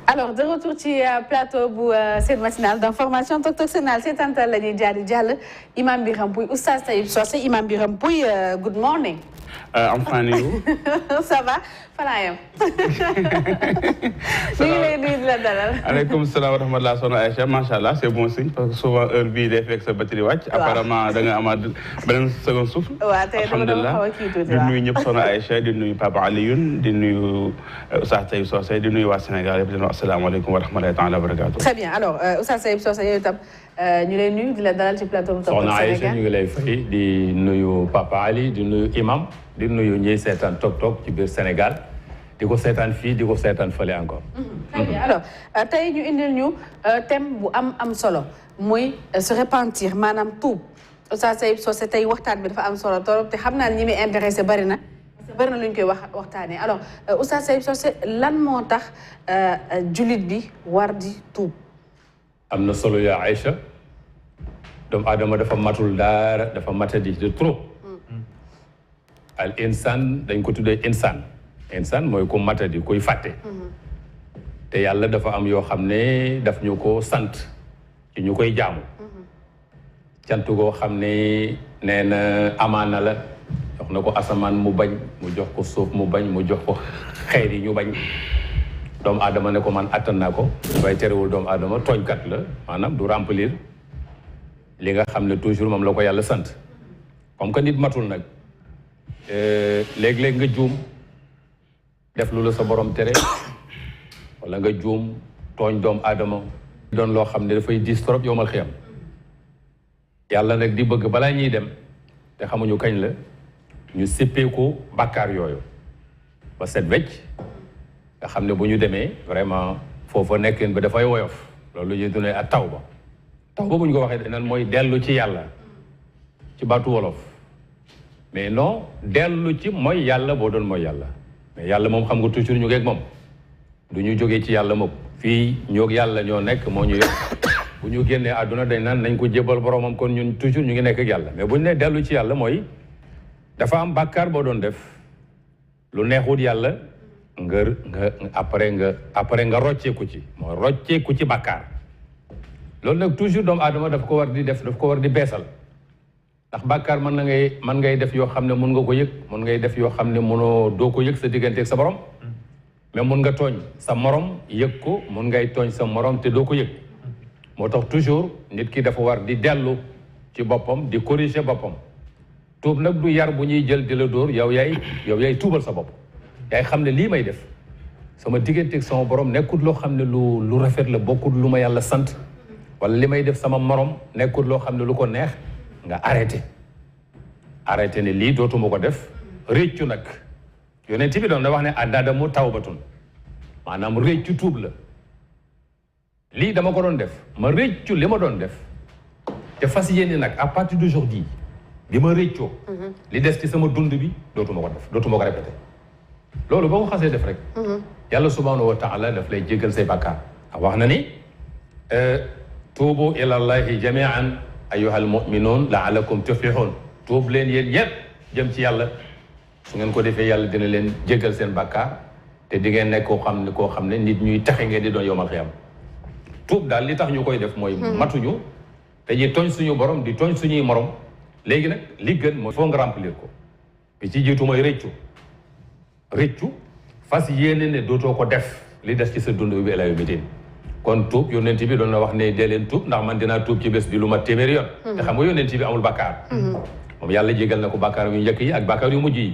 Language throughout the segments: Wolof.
alors de retour ci plateau bu seen matinal d'information Tok Tok Sénégal seetantal la ñuy jaari jàll Imam Birame Pouye Oustaz Taib Socé Imam Birame Pouye good morning. I'm fine, you? Ça va falaayam. ñu ngi lay nuyu di la dalal. Aleykum salaam wa rahmatulah soxna Aïcha macha allah c'est bon signe parce que souvent heure bii day fekk sa batterie wàcc. apparemment da nga amaat beneen second souffle. waaw tey dama doon xaw a kii tuuti di nuyu ñëpp soxna Aïcha di nuyu Papa Alioune di nuyu Oustaz Taib Socé di nuyu waa Sénégal yëpp di nuyu asalaamaaleykum wa rahmatulah taala wa barakaatu. très bien alors Oustaz Taib Socé yow itam ñu lay nuyu di la dalal ci plateau bu Tok Tok soxna Sénégal. Aïcha ñu ngi lay fay di nuyu Papa Ali di nuyu Imam di nuyu ñiy seetaan Tok Tok ci biir Sénégal di ko seetaan fii di ko seetaan fële encore. très bien alors tey ñu indil ñu thème bu am solo muy se repentir maanaam tuub Oustaz Taib Socé tey waxtaan bi dafa am solo torop te xam naa ne ñi muy intéressé bari na parce que bari na lu ñu koy waxtaanee alors Oustaz Taib Socé lan moo tax jullit bi war di tuub. am na solo yaa Aïcha doomu aadama dafa matul dara dafa matadi de trop. al insaan dañ ko tuddee insaan mooy ku matadi kuy fàtte. te yàlla dafa am yoo xam ne daf ñu ko sant ci ñu koy jaamu. cant goo xam ne nee na amaana la jox na ko asamaan mu bañ mu jox ko suuf mu bañ mu jox ko xeer yi ñu bañ doomu aadama ne ko man attan naa ko waaye terewul doomu aadama tooñkat la maanaam du remplir li nga xam ne toujours moom la ko yàlla sant comme que nit matul nag léeg-léeg nga juum def lu la sa borom tere wala nga juum tooñ doomu aadama doon loo xam ne dafay diis trop yowmal xiyam yàlla nag di bëgg balaa ñuy dem te xamuñu kañ la ñu sippeeku bàkkaar yooyu ba set wecc nga xam ne bu ñu demee vraiment foofa nekkin ba dafay woyof loolu ñuy dundee ak tawba bu ñu ko waxee danan mooy dellu ci yàlla ci baatu wolof mais non dellu ci mooy yàlla boo doon mooy yàlla mais yàlla moom xam nga toujours ñu ngeeg moom du ñu jógee ci yàlla moom fii ñoog yàlla ñoo nekk moo ñu yor bu ñu génnee àdduna dañ naan nañ ko jébal boromam kon ñun toujours ñu ngi nekk ak yàlla mais bu ñu nee dellu ci yàlla mooy dafa am bàkkaar boo doon def lu neexut yàlla nga après nga rocceeku ci mooy rocceeku ci bàkkaar loolu nag toujours doomu aadama daf ko war di def daf ko war di beesal ndax bàkkaar mën ngay def yoo xam ne mun nga ko yëg mun ngay def yoo xam ne mënoo doo ko yëg sa diggante ak sa borom mais mun nga tooñ sa morom yëg ko mun ngay tooñ sa morom te doo ko yëg moo tax toujours nit ki dafa war di dellu ci boppam di corriger boppam tuub nag du yar bu ñuy jël di la dóor yow yaay tuubal sa bopp yaay xam ne lii may def sama diggante ak sama borom nekkul loo xam ne lu rafet la bokkul lu ma yàlla sant wala li may def sama morom nekkul loo xam ne lu ko neex nga arrêté ne lii dootuma ko def réccu nag yonent bi doon na wax ne addadamu tawbatun maanaam réccu tuub la lii dama ko doon def ma réccu li ma doon def te fas yéene nag à partir d'aujourd'hui bi ma réccoo li des ci sama dund bi dootuma ko def dootuma ko répété loolu boo ko xasee def rek yàlla subhanahu wa taala daf lay jéggal say bàkkaar wax na ni tuubu ilallahi jamian ayyuhal mu'minun la'allakum tuflihun tuub leen yéen yépp jëm ci yàlla su ngeen ko defee yàlla dina leen jéggal seen bàkkaar te di ngeen nekk koo xam ne nit ñuy taxe ngeen di doon yowmal xiyam tuub daal li tax ñu koy def mooy matuñu dañuy tooñ suñu borom di tooñ suñuy morom léegi nag li gën mooy foo nga remplir ko bi ci jiitu mooy rëccu fas yéene ne dootoo ko def li des ci sa dund bi ila yawmi diin kon tuub yonent bi doon na wax ne dee leen tuub ndax man dinaa tuub ci bés bi lu ma téeméeri yoon te xam nga yonent bi amul bàkkaar moom yàlla jégal na ko bàkkaar yu njëkk yi ak bàkkaar yu mujj yi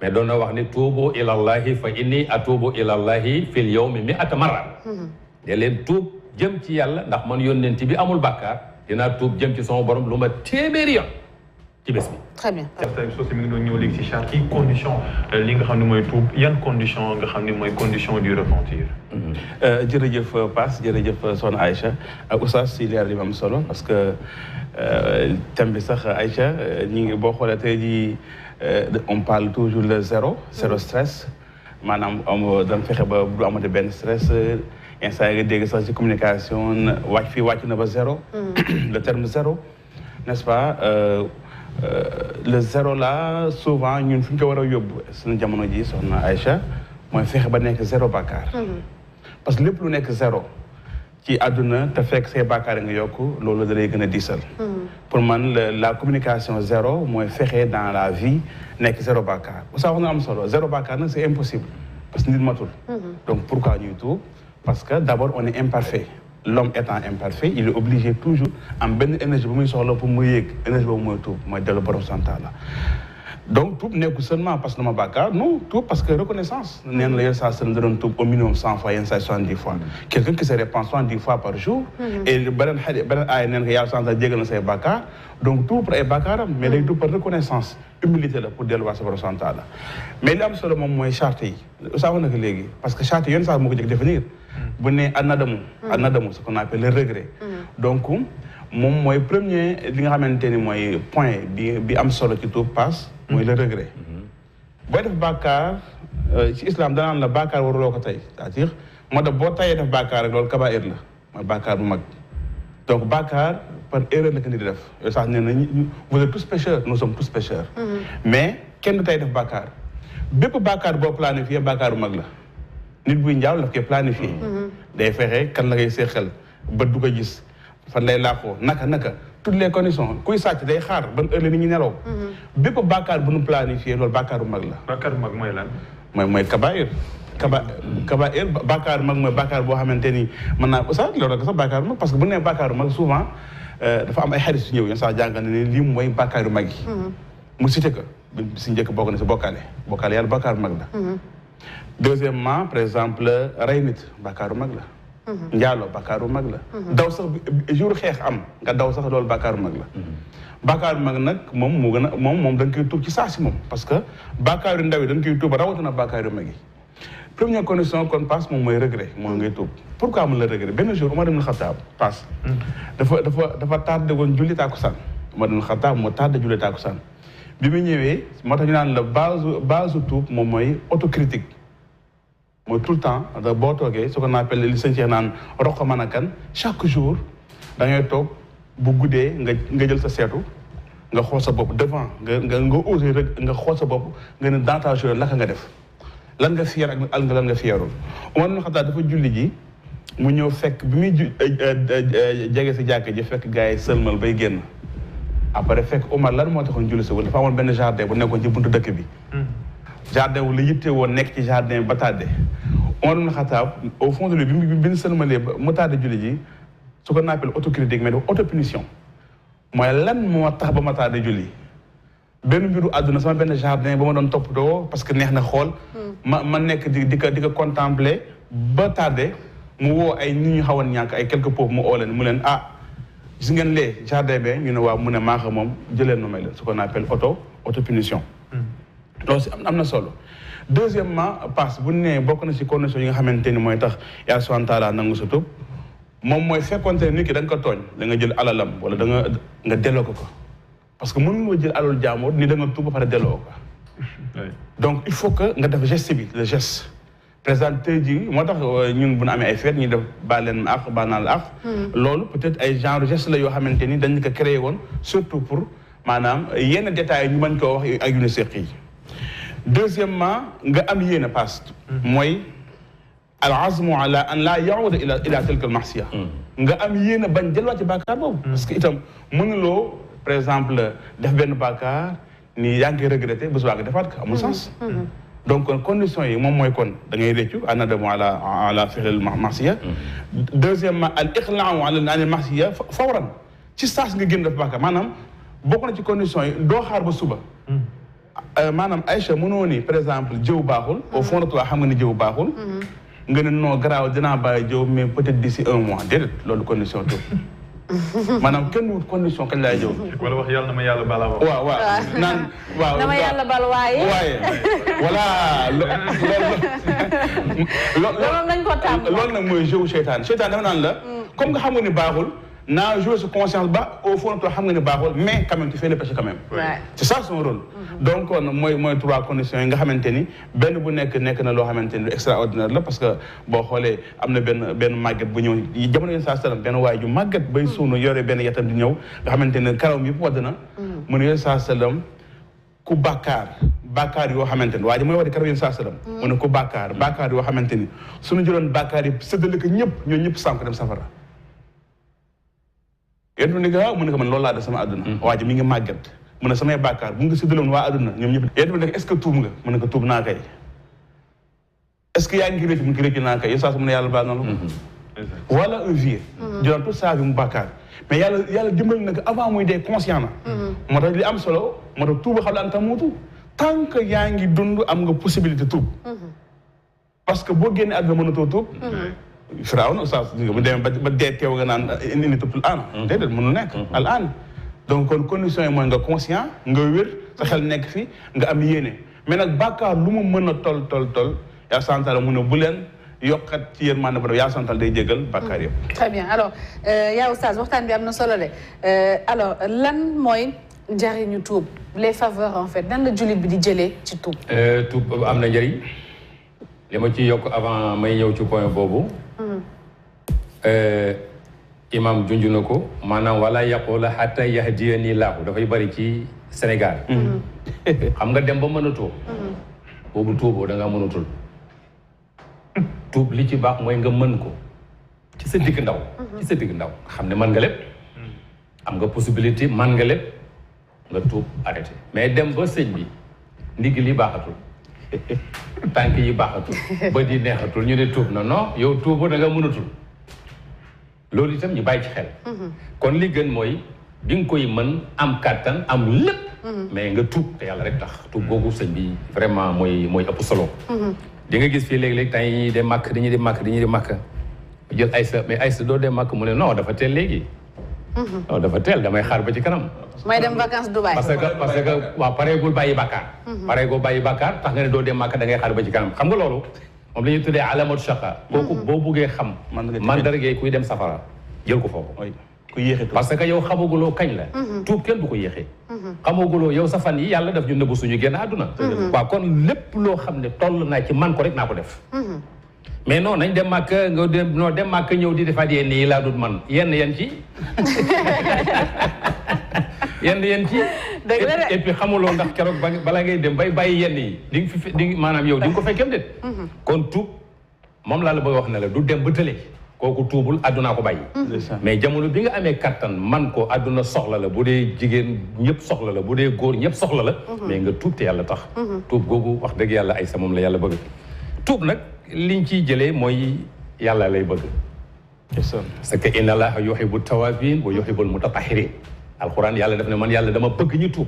mais doon na wax ne tuubu ilallahi fa inni atuubu ilallahi fil yawmi mi'ata marra dee leen tuub jëm ci yàlla ndax man yonent bi amul bàkkaar dinaa tuub jëm ci sama borom lu ma téeméeri yoon ci bés bi. très bien. Taib Socé mi ngi doon ñëw léegi si charte yi condition li nga xam ne mooy tuub yan condition nga xam ne mooy condition du repentir. jërëjëf Pass jërëjëf Soxna Aïcha ak Oustaz si leer li am solo parce que thème bi sax Aïcha ñi ngi boo xoolee tey jii on parle toujours de zéro stress maanaam dañ fexe ba du amati benn stress instant yi nga dégg sax ci communication wàcc na ba zéro. le terme zéro n'est-ce pas. Le zéro là souvent ñun fi ñu ko war a yóbbu suñu jamono ji soxna Aïcha mooy fexe ba nekk zéro bàkkaar parce que lépp lu nekk zéro ci àdduna te fekk say bàkkaar nga yokk loolu da lay gën a diisal. pour man la communication zéro mooy fexe dans la vie nekk zéro bàkkaar Oustaz wax na am solo zéro bàkkaar nag c'est impossible parce que nit matul. donc pourquoi ñuy tuub parce que d'abord on est imparfait. L'homme étant imparfait il est obligé toujours am benn énergie bu muy soxla pour mu yéeg énergie boobu mooy tuub mooy dellu borom santaala la donc tuub nekkul seulement parce que dama bàkkaar non tuub parce que reconnaissance nee na la yenn saa sën da doon tuub au minimum 100 fois yenn saa 70 fois quelqu'un qui se répand 70 fois par jour et beneen aay neen ko yàlla sant jégal na say bàkkaar donc tuub pour ay bàkkaaram mais day tuub par reconnaissance humilité la pour delluwaat sa borom santaala la mais li am solo moom mooy charte yi saa wax na ko léegi parce que charte yenn saa moo ko jëkk définir bu ne anadamu ce qu'on appelle le regret donc moom mooy premier li nga xamante ni mooy point bi am solo ci tuub passe mooy le regret booy def bàkkaar ci islam danaan la bàkkaar waruloo ko tey c'est-à-dire moo tax boo tayee def bàkkaar rek loolu kabaa'ir la mooy bàkkaar bu mag donc bàkkaar par erreur la ko nit di def yooyu sax nee na vous êtes tous pécheurs nous sommes tous pécheurs mais kenn du tey def bàkkaar bépp bàkkaar boo planifié bàkkaar bu mag la nit buy njaaw daf koy planifié day fexe kan la ngay seexal bët du ko gis fan lay laaxoo naka toutes les conditions kuy sàcc day xaar ban heure la nit ñi nelaw bépp bàkkaar bu nu planifié loolu bàkkaar bu mag la bàkkaar bu mag mooy lan mooy kabaa'ir kabaa'ir bàkkaar bu mag mooy bàkkaar boo xamante ni mën naa sax loolu rek sax bàkkaar bu mag parce que bu nee bàkkaar bu mag souvent dafa am ay xarit yu ñëw yéen sax jàngal ne lii mooy bàkkaar yu mag yi mu cité ko si njëkk bokk na si bokkaale yàlla bàkkaar bu mag la deuxièmement par exemple rey nit bàkkaar bu mag la njaaloo bàkkaar bu mag la daw sax jour xeex am nga daw sax loolu bàkkaar bu mag la bàkkaar bu mag nag moom moo gën a moom dañ koy tuub ci saa si moom parce que bàkkaar yu ndaw yi dañ koy tuub rawatina bàkkaar yu mag yi première condition kon passe moom mooy regret mooy ngay tuub pourquoi mun la regret benn jour Umar ibn Khattab passe dafa tardé woon julli tàkkusaan Umar ibn Khattab moo tardé julli tàkkusaan bi mu ñëwee moo tax ñu naan la base tuub moom mooy autocritique mooy tout le temps da boo toogee ce qu'on appelle li sëñ Cheikh naan roq mën a kan chaque jour da ngay toog bu guddee nga jël sa seetu nga xool sa bopp devant nga osé rek nga xool sa bopp nga ne dans ta journée laka nga def lan nga fier ak lan nga fierul Umar ibn Khattab dafa julli ji mu ñëw fekk bi muy jege si jàkk ji fekk gars yi sëlmal bay génn après fekk Umar lan moo taxoon julli si wala dafa amoon benn jardin bu nekkoon ci buntu dëkk bi jardin wu la yitte woon nekk ci jardin ba tardé Umar ibn Khattab au fond de lui bi ñu sëlmalee mu tardé julli ji ce qu'on appelle autocritique mais autopunition mooy lan moo tax ba ma tardé julli benn mbiru àdduna sama benn jardin ba ma doon toppatoo parce que neex na xool ma nekk di ko contempler ba tardé mu woo ay nit ñu xawoon ñàkk ay quelques pauvres mu oo leen mu leen gis ngeen lee jardin be ñu ne waaw mu ne maa xam moom jëleen nu may leen ce qu'on appelle autopunition loolu si am na solo deuxièmement parce que bu ne bokk na si condition yi nga xamante ni mooy tax yàlla subhanahu wa taala nangu sa tuub moom mooy fekkoonte ne nit ki da nga ko tooñ da nga jël alalam wala da nga delloo ko parce que mënuloo jël alal jaamoor ni da nga tuub ba pare delloo ko donc il faut que nga def geste bi le geste présent tey jii moo tax ñun bu ñu amee ay fête ñuy def baal leen ak baal naa la ak loolu peut-être ay genre geste la yoo xamante ni dañ ko créé woon surtout pour maanaam yenn détails ñu mën koo wax ak yu ne seq yi deuxièmement nga am yéene passe mooy al azmu ala an la yaouda ila tilka al mahsiya nga am yéene bañ delluwaat ci bàkkaar boobu parce que itam mënuloo par exemple def benn bàkkaar ni yaa ngi regretté bés waa nga defaat ko amul sens donc condition yi moom mooy kon da ngay réccu anadamu ala fi'l al mahsiya deuxièmement al iqlaau ala al mahsiya fawran ci saas nga génn def bàkkaar maanaam bokk na ci condition yi doo xaar ba suba maanaam Aïcha mënoo ni par exemple jëw baaxul au fond de toi xam nga ni jëw baaxul nga ne non garaaw dinaa bàyyi jëw mais peut-être d'ici 1 mois déedéet loolu condition tout maanaam kenn wut condition kañ laay jëw wala wax yàlla na ma yàlla bala wax waaw naan waaw na ma yàlla bal waaye voilà loolu nañ ko tàmm loolu nag mooy jëw seytaan dafa naan la comme nga xam nga ni baaxul naa jouer sa conscience ba au fond toi xam nga ne baaxul mais quand même tu fais le péché quand même c'est ça son rôle donc mooy 3 conditions yi nga xamante ni benn bu nekk na loo xamante ni lu extraordinaire la parce que boo xoolee am na benn màgget bu ñëw jamono yéen saa sallam benn waay ju màgget bay suunu yore benn yatam di ñëw nga xamante ne karawam yëpp wadd na mu ne yéen saa sallam ku bàkkaar bàkkaar yoo xamante ni waa ji mooy wax di karaw yéen saa sallam mu ne ko bàkkaar yoo xamante ni suñu jëloon bàkkaar yi séddale ko ñëpp ñoo ñëpp sànk dem safara yéen mu ne ko waaw mu ne ko man loolu laa def sama àdduna waa ji mi ngi màgget mu ne samay bàkkaar bu nga séddaloon waa àdduna ñoom ñëpp yéen mu ne est-ce que tuub nga mu ne ko tuub naa kay est-ce que yaa ngi réccu mu ngi réccu naa kay yow saa su mu ne yàlla baal na la ko wala un vieux durant toute sa vie mu bàkkaar mais yàlla dimbali na ko avant muy dee conscient na moo tax li am solo moo tax tuuba xam la an tamuutu tant que yaa ngi dund am nga possibilité tuub parce que boo génnee àdduna mënatoo tuub Firawna oustaz bu demee ba dee teew nga naan inni tubtu al aan déedéet mënul nekk al aan donc kon condition yi mooy nga conscient nga wér sa xel nekk fi nga am yéene mais nag bàkkaar lu mu mën a tol yaa santal mu ne bu leen yokkat ci yéen maanaam yaa santal day jégal bàkkaar yëpp. très bien alors yaa oustaz waxtaan bi am na solo de alors lan mooy njëriñu tuub les faveurs en fait nan la jullit bi di jëlee ci tuub. tuub am na njëriñ li ma ci yokk avant may ñëw ci point boobu. imam junj na ko maanaam wala yaqula hatta yahdiyani laahu dafay bari ci Sénégal. xam nga dem ba mënatoo. boobu tuuboo da ngaa mënatul. tuub li ci baax mooy nga mën ko ci sa digg ndaw ci sa digg ndaw xam ne mën nga lépp am nga possibilité mën nga lépp nga tuub arrêté mais dem ba sëñ bi ndigg li baaxatul tànk yi baaxatul bët yi neexatul ñu ne tuub na non yow tuubu da nga mënatul loolu itam ñu bàyyi ci xel kon li gën mooy bi nga koy mën am kàttan am lépp mais nga tuub te yàlla rek tax tuub boobu sëñ bi vraiment mooy ëpp solo di nga gis fii léegi-léegi temps yi dem màkk dañuy dem màkk jël Aïssa mais Aïssa doo dem màkk mu ne non dafa teel léegi non dafa teel damay xaar ba ci kanam may dem vacances Dubaï parce que waaw pareegul bàyyi bàkkaar tax nga ne doo dem màkk da ngay xaar ba ci kanam xam nga loolu moom la ñuy tuddee alamatu shaqa kooku boo buggee xam mandargay kuy dem safara jël ko foofu ku yéexee parce que yow xamaguloo kañ la tuub kenn du ko yéexee xamaguloo yow sa fan yi yàlla daf ñu nëbbu suñu génn àdduna waaw kon lépp loo xam ne toll naa ci man ko rek naa ko def mais non nañ dem màkk nga dem màkk ñëw di defaat yenn yi laa dut man yenn ci yenn ci et puis xamuloo ndax keroog balaa ngay dem bay bàyyi yenn yi di nga fi maanaam yow di nga ko fekkem déet kon tuub moom laa la bëgg a wax ne la du dem ba tële kooku tuubul àddunaa ko bàyyi mais jamono bi nga amee kattan man ko àdduna soxla la bu dee jigéen ñëpp soxla la bu dee góor ñëpp soxla la mais nga tuub te yàlla tax tuub googu wax dëgg yàlla ay sa moom la yàlla bëgg tuub nag liñ ciy jëlee mooy yàlla lay bëgg parce que inna allaha yuhibbu tawabin wa yuhibbul mutatahirin alquran yàlla daf ne man yàlla dama bëgg ñu tuub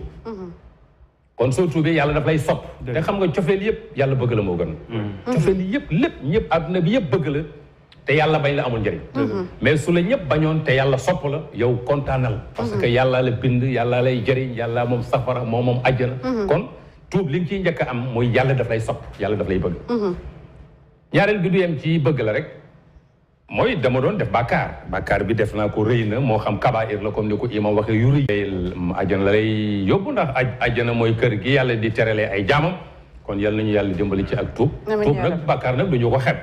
kon soo tuubee yàlla daf lay sopp te xam nga cofeel yëpp yàlla bëgg la moo gën cofeel yëpp lépp ñëpp àdduna bi yëpp bëgg la te yàlla bañ la amul njëriñ mais su la ñëpp bañoon te yàlla sopp la yow kontaanal parce que yàlla la bind yàlla lay jëriñ yàlla moom safara moom àjjana kon tuub li nga ciy njëkk a am mooy yàlla daf lay sopp yàlla daf lay bëgg ñaareel bi du yem ci bëgg la rek mooy dama doon def bàkkaar bi def naa ko rëy na moo xam kabair la comme ni ko imam waxee yu rëy àjjana la lay yóbbu ndax àjjana mooy kër gi yàlla di teralee ay jaamam kon yàlla nañu yàlla dimbali ci ak tuub nag bàkkaar nag du ñu ko xeeb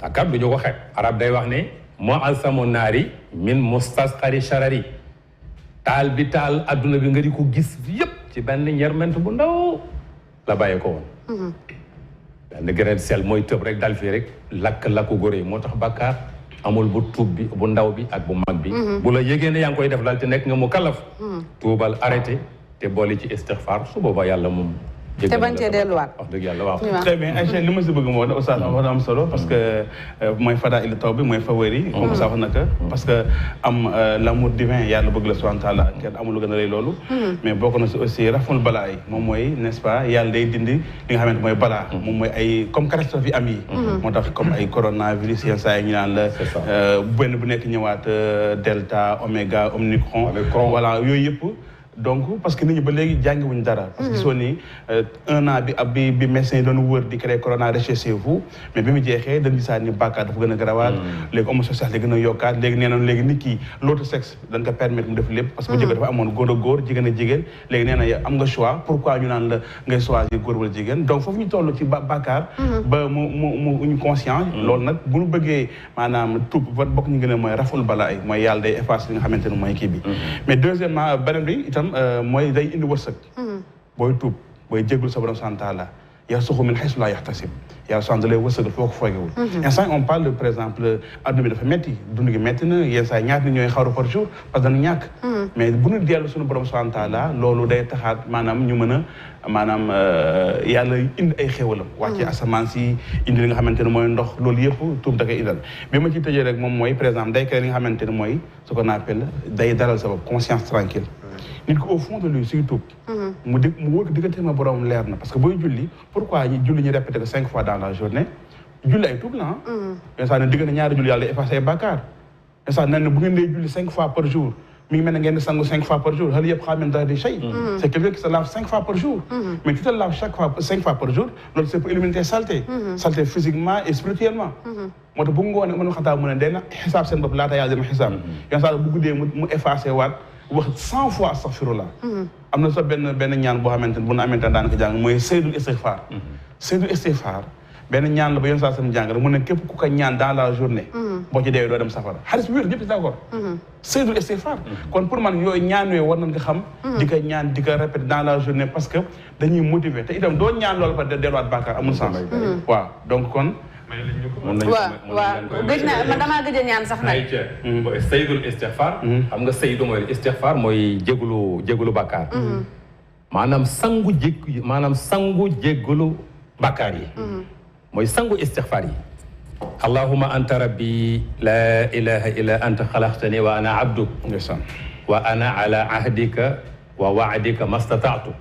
bàkkaar du ñu ko xeeb arab day wax ne moo alsamu naari min mustasqari sharari taal bi taal adduna bi nga di ko gis yépp ci benn ñerment bu ndaw la bàyyee ko woon benn grain de sel mooy tëb rek dal fii rek lakk-lakku góor yi moo tax bàkkaar amul bu tuub bi bu ndaw bi ak bu mag bi bu la yégée ne yaa ngi koy def daal te nekk nga mu kalaf tuubal arrêté te boole ci istixfaar su boobaa yàlla moom te bañ cee delluwaat wax dëgg yàlla waaw très bien Aïcha li ma si bëgg moo ne oustaz wax na am solo parce que mooy fada il taw bi mooy favori comme ça wax naka parce que am l'amour divin yàlla bëgg la subhanahu wa taala kenn amul lu gën a rëy loolu mais bokk na si aussi raful balaa yi moom mooy n'est-ce pas yàlla day dindi li nga xamante mooy balaa moom mooy ay comme catastrophe yi am yi moo tax comme ay coronavirus yenn saa yi ñu naan la benn bu nekk ñëwaat delta oméga omicron voilà yooyu yëpp donc parce que nit ñi ba léegi jàngiwuñ dara parce que soo ni 1 an bi médecin yi doon wër di créer corona recherchez-vous mais bi mu jeexee dañ gisaat ni bàkkaar dafa gën a garawaat léegi homosexualité gën a yokkaat léegi nee nañ léegi nit ki l'autre sexe dañ ko permettre mu def lépp parce que bu jëkk dafa amoon góor a góor jigéen a jigéen léegi nee na yow am nga choix pourquoi ñu naan la ngay choisir góor wala jigéen donc foofu ñu toll ci bàkkaar ba mu conscient loolu nag bu ñu bëggee maanaam tuub va bokk ñu gën a mooy raful balaay mooy yàlla day effacer li nga xamante ne mooy kii bi mais deuxièmement beneen bi itam mooy day indi wërsëg booy tuub booy jéggul sa borom subhanahu wa taala yarzuqhu min haythu laa yahtasib yàlla subhanahu da lay wërsëgal foo ko foogewul instant on parle par exemple adduna bi dafa métti dund gi métti na yenn saa ñaata nit ñooy xaru par jour parce que dañu ñàkk mais bu ñu dellu suñu borom subhanahu wa taala loolu day taxaat maanaam ñu mën a maanaam yàlla indi ay xéwalam wàcce asamaan si indi li nga xamante ne mooy ndox loolu yëpp tuub da koy indal bi ma ci tëjee rek moom mooy par exemple day créé li nga xamante ne mooy ce qu'on appelle day dalal sa bopp conscience tranquille nit ko au fond de lui suy tuub mu wóor ko diggante ma borom leer na parce que booy julli pourquoi julli ñu répété ko 5 fois dans la journée julli ay tuub la yenn saa ne diggante ñaari julli yàlla effacé ay bàkkaar yenn saa ne bu ngeen dee julli 5 fois par jour mi ngi mel ne ngeen di sangu 5 fois par jour xel yëpp xam ne di shay c'est quelqu'un qui se lave 5 fois par jour mais tu te laves chaque fois 5 fois par jour loolu c'est pour éliminer tes saletés saleté physiquement et spirituellement moo tax bu ngoonee mën xataa mu ne day na xisaab seen bopp laata yàlla dina xisaab yenn saa bu guddee mu effacé waat wax 100 fois astaghfirullah am na sax benn ñaan boo xamante ne bu na amante daanaka jàng mooy saydul istighfar saydul istighfar benn ñaan la ba yoon saa sam jàng mu ne képp ku ko ñaan dans la journée boo ci deewee doo dem safara xaalis bi wér ñëpp ci d'accord saydul istighfar kon pour man yooyu ñaan yooyu war nañ ko xam di ko ñaan di ko répéter dans la journée parce que dañuy motiver te itam doo ñaan loolu ba delluwaat bàkkaar amul sens waaw donc kon waaw gëj naa man damaa gëj a ñaan sax nag. saydul istighfar. xam nga saydu mooy istighfar mooy jégalu bàkkaar. maanaam sangu jégalu bàkkaar yi. mooy sangu istighfar yi. allahumma anta rabbi la ilaha illa anta xalaqtani wa ana abduk. wa ana ala ahdika wa wa'dika mastata'tu.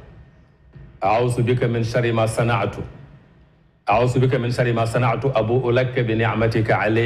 a'udhu bika min sharri ma sana'tu. أعوذ بك من شر ما صنعت أبوء لك بنعمتك علي